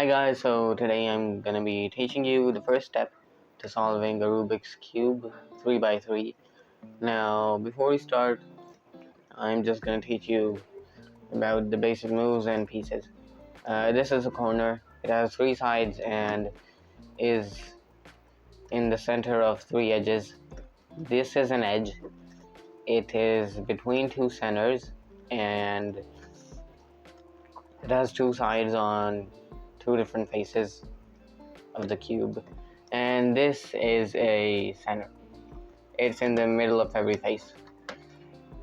Hi guys, so today I'm gonna be teaching you the first step to solving a Rubik's Cube 3x3. Now, before we start, I'm just gonna teach you about the basic moves and pieces. This is a corner, it has three sides and is in the center of three edges. This is an edge, it is between two centers and it has two sides on two different faces of the cube, and this is a center. It's in the middle of every face.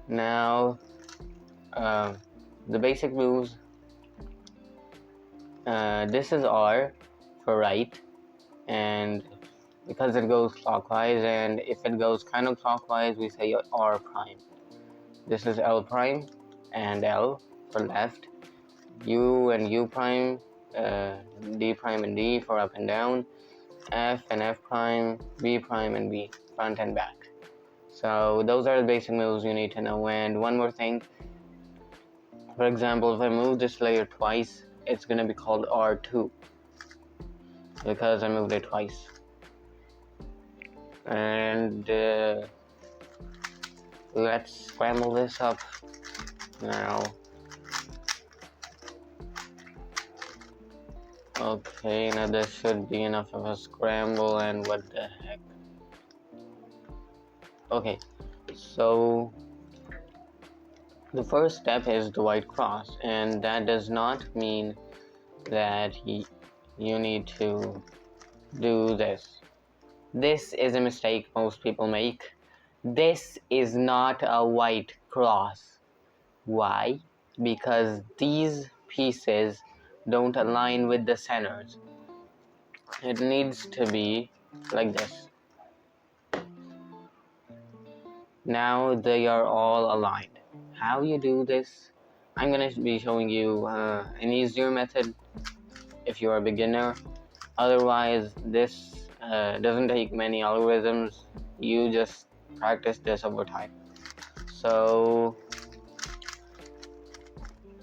Now, the basic moves. This is R for right, and because it goes clockwise, and if it goes counterclockwise, we say R prime. This is L prime and L for left. U and U prime, D prime and D for up and down. F and F prime, B prime and B, front and back. So those are the basic moves you need to know. And one more thing, for example, if I move this layer twice, it's going to be called R2 because I moved it twice. And let's scramble this up now. Okay, now this should be enough of a scramble, and what the heck. Okay, so the first step is the white cross, and that does not mean that you need to do this. This is a mistake most people make. This is not a white cross. Why? Because these pieces don't align with the centers. It needs to be like this. Now they are all aligned. How you do this? I'm going to be showing you an easier method if you're a beginner. Otherwise, this doesn't take many algorithms. You just practice this over time. So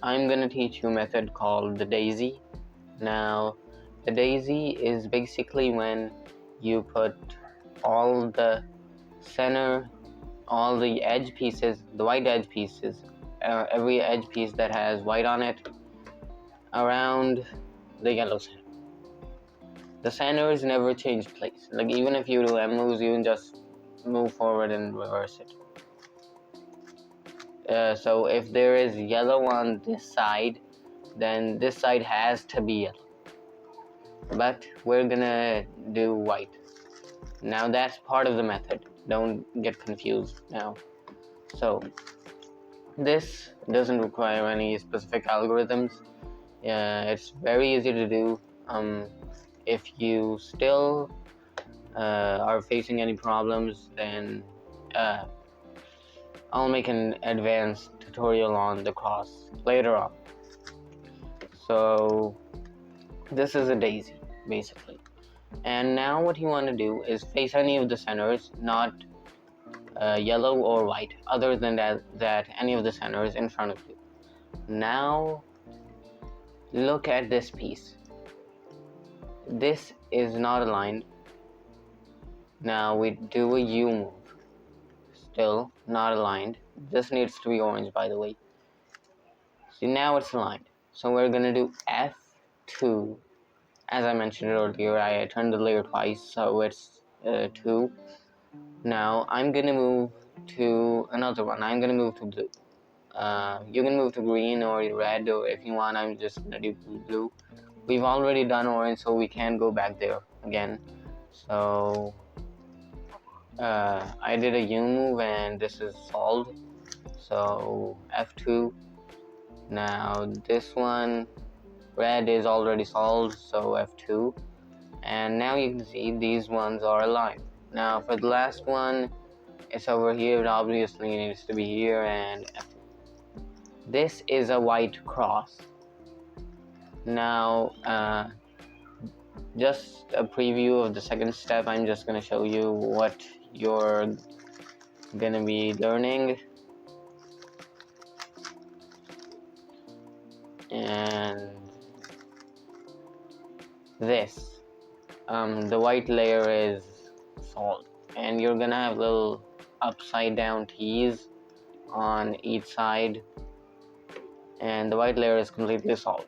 I'm going to teach you a method called the daisy. Now, the daisy is basically when you put all the center, all the edge pieces, the white edge pieces, every edge piece that has white on it, around the yellow center. The centers never change place. Like, even if you do M moves, you can just move forward and reverse it. So if there is yellow on this side, then this side has to be yellow. But we're gonna do white. Now that's part of the method. Don't get confused now. So this doesn't require any specific algorithms. It's very easy to do. If you still are facing any problems, then I'll make an advanced tutorial on the cross later on. So this is a daisy basically, and now what you want to do is face any of the centers, not yellow or white, other than that any of the centers in front of you. Now look at this piece. This is not aligned. Now we do a U move. Still not aligned. This needs to be orange, by the way. See, now it's aligned. So we're gonna do F2. As I mentioned earlier, I turned the layer twice, so it's 2. Now I'm gonna move to another one. I'm gonna move to blue. You can move to green or red, or if you want, I'm just gonna do blue. We've already done orange, so we can't go back there again. So I did a U move, and this is solved. So F2. Now this one, red, is already solved, so F2. And now you can see these ones are aligned. Now for the last one, it's over here. It obviously needs to be here, and F2. This is a white cross. Now just a preview of the second step. I'm just going to show you what you're going to be learning. And this, the white layer is solved, and you're gonna have little upside down T's on each side, and the white layer is completely solved.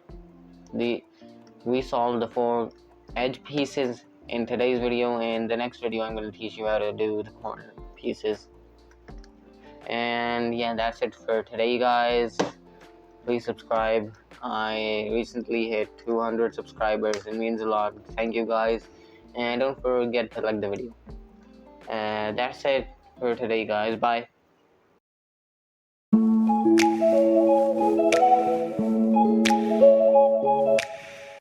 We solved the 4 edge pieces in today's video, and the next video I'm going to teach you how to do the corner pieces. And yeah, that's it for today, guys. Please subscribe. I recently hit 200 subscribers. It means a lot. Thank you, guys, and don't forget to like the video. And that's it for today, guys. Bye.